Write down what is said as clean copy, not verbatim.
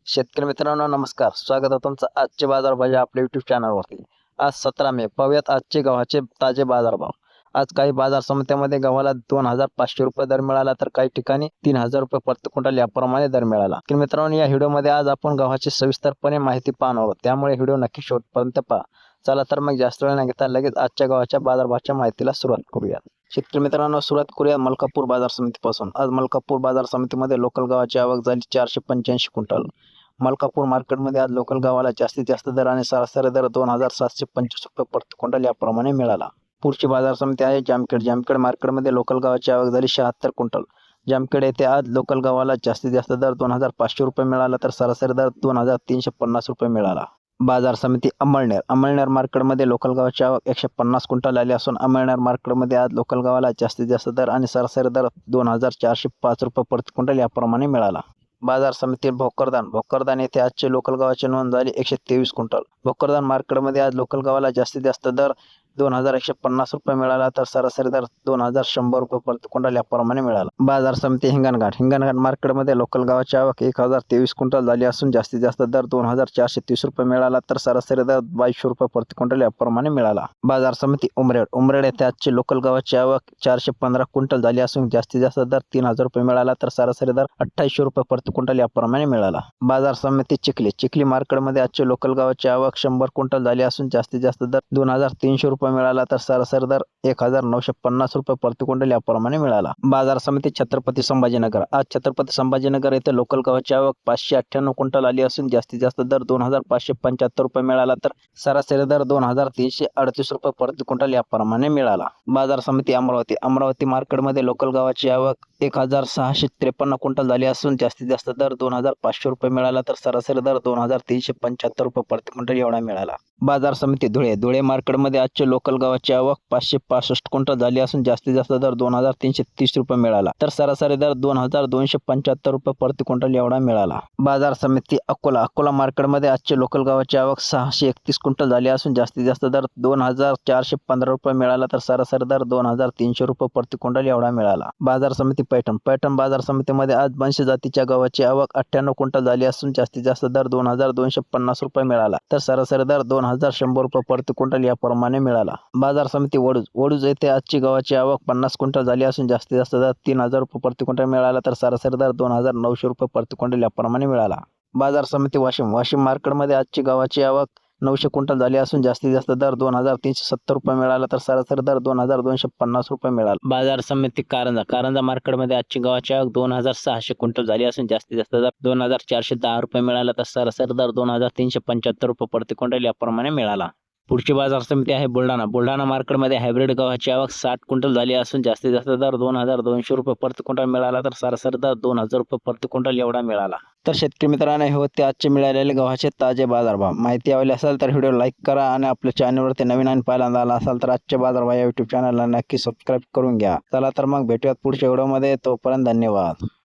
शेतकरी मित्रांनो नमस्कार. स्वागत आहे तुमचं आजचे बाजार भाव आपल्या यूट्यूब चॅनलवरती. आज 17 मे. पाहूयात आजचे गव्हाचे ताजे बाजारभाव. आज काही बाजार समित्यांमध्ये गव्हाला 2500 रुपये दर मिळाला, तर काही ठिकाणी 3000 रुपये प्रति क्विंटल याप्रमाणे दर मिळाला. तर मित्रांनो, या व्हिडिओमध्ये आज आपण गव्हाची सविस्तरपणे माहिती पाहणार आहोत, त्यामुळे व्हिडिओ नक्की शेवटपर्यंत पहा. चला तर मग जास्त वेळ न घेता लगेच आजच्या गव्हाच्या बाजारभावाच्या माहितीला सुरुवात करूयात. शेतकरी मित्रांनो, सुरुवात करूया मलकापूर बाजार समितीपासून. आज मलकापूर बाजार समितीमध्ये लोकल गव्हाची आवक झाली 485 क्विंटल. मलकापूर मार्केटमध्ये आज लोकल गव्हाला जास्तीत जास्त दर आणि सरासरी दर 2725 रुपये प्रति क्विंटल याप्रमाणे मिळाला. पुढची बाजार समिती आहे जामखेड. जामखेड मार्केटमध्ये लोकल गव्हाची आवक झाली 76 क्विंटल. जामखेड येथे आज लोकल गव्हाला जास्तीत जास्त दर 2500 रुपये मिळाला, तर सरासरी दर 2350 रुपये मिळाला. बाजार समिती अंमळनेर. अंमळनेर मार्केटमध्ये लोकल गव्हाची आवक 150 क्विंटल आली असून अंमळनेर मार्केटमध्ये आज लोकल गव्हाला जास्तीत जास्त दर आणि सरासरी दर 2405 रुपये प्रति क्विंटल याप्रमाणे मिळाला. बाजार समिती भोकरदान. भोकरदान येथे आजचे लोकल गव्हाची नोंद झाली 123 क्विंटल. भोकरदान मार्केटमध्ये आज लोकल गव्हाला जास्तीत जास्त दर 2150 रुपये मिळाला, तर सरासरी दर 2100 रुपये प्रति क्विंटल याप्रमाणे मिळाला. बाजार समिती हिंगणघाट. हिंगणघाट मार्केटमध्ये लोकल गव्हाची आवक 1023 क्विंटल झाली असून जास्तीत जास्त दर 2430 रुपये मिळाला, तर सरासरी दर 2200 रुपये प्रति क्विंटल याप्रमाणे मिळाला. बाजार समिती उमरेड. उमरेड येथे आजची लोकल गव्हाची आवक 415 क्विंटल झाली असून जास्तीत जास्त दर 3000 रुपये मिळाला, तर सरासरी दर 2800 रुपये प्रति क्विंटल याप्रमाणे मिळाला. बाजार समिती चिखली. चिखली मार्केटमध्ये आजची लोकल गव्हाची आवक 100 क्विंटल झाली असून जास्तीत जास्त दर 2300 रुपये मिळाला, तर सरासरी दर 1950 रुपये प्रति क्विंटल याप्रमाणे मिळाला. बाजार समिती छत्रपती संभाजीनगर. आज छत्रपती संभाजीनगर येथे लोकल गव्हाची आवक 598 क्विंटल आली असून जास्तीत जास्त दर 2575 रुपये मिळाला, तर सरासरी दर 2338 रुपये प्रति क्विंटल याप्रमाणे मिळाला. बाजार समिती अमरावती. अमरावती मार्केटमध्ये लोकल गव्हाची आवक 1653 क्विंटल झाली असून जास्तीत जास्त दर 2500 रुपये मिळाला, तर सरासरी दर 2375 रुपये प्रति क्विंटल एवढा मिळाला. बाजार समिती धुळे. धुळे मार्केटमध्ये आजचे लोकल गव्हाची आवक 565 क्विंटल झाली असून जास्तीत जास्त दर 2330 रुपये मिळाला, तर सरासरी दर 2275 रुपये प्रति क्विंटल एवढा मिळाला. बाजार समिती अकोला. अकोला मार्केटमध्ये आजचे लोकल गव्हाची आवक 631 क्विंटल झाली असून जास्तीत जास्त दर 2415 रुपये मिळाला, तर सरासरी दर 2300 रुपये प्रति क्विंटल एवढा मिळाला. बाजार समिती पैठण. पैठण बाजार समितीमध्ये आज 82 जातीच्या गव्हाची आवक 98 क्विंटल झाली असून जास्तीत जास्त दर 2250 रुपये मिळाला, तर सरासरी दर 2100 रुपये प्रति क्विंटल याप्रमाणे मिळाला. बाजार समिती वडूज. वडूज येथे आजची गव्हाची आवक 50 क्विंटल झाली असून जास्तीत जास्त दर 3000 रुपये प्रति क्विंटल मिळाला, तर सरासरी दर 2900 रुपये प्रति क्विंटल याप्रमाणे मिळाला. बाजार समिती वाशिम. वाशिम मार्केटमध्ये आजची गव्हाची आवक 900 क्विंटल झाली असून जास्तीत जास्त दर 2370 रुपये मिळाला, तर सरासरी दर 2250 रुपये मिळाला. बाजार समिती कारंजा. कारंजा मार्केटमध्ये आजची गव्हाची आवक 2600 क्विंटल झाली असून जास्तीत जास्त दर 2410 रुपये मिळाला, तर सरासरी दर 2375 रुपये प्रति क्विंटल याप्रमाणे मिळाला. पुढची बाजार समिती आहे बुलढाणा. बुलढाणा मार्केटमध्ये हायब्रिड गव्हाची आवक 60 क्विंटल झाली असून जास्तीत जास्त दर 2200 रुपये प्रति क्विंटल मिळाला, तर सरासरी दर 2000 रुपये प्रति क्विंटल एवढा मिळाला. तर शेतकरी मित्रांनो, हे होते आजचे मिळालेले गव्हाचे ताजे बाजारभाव. माहिती आवडली असेल तर व्हिडिओ लाईक करा आणि आपल्या चॅनलवरती नवीन आणि पहिल्यांदा आला असाल तर आजचे बाजारभाव या यूट्यूब चॅनलला नक्की सबस्क्राईब करून घ्या. चला तर मग भेटूयात पुढच्या व्हिडिओमध्ये. तोपर्यंत धन्यवाद.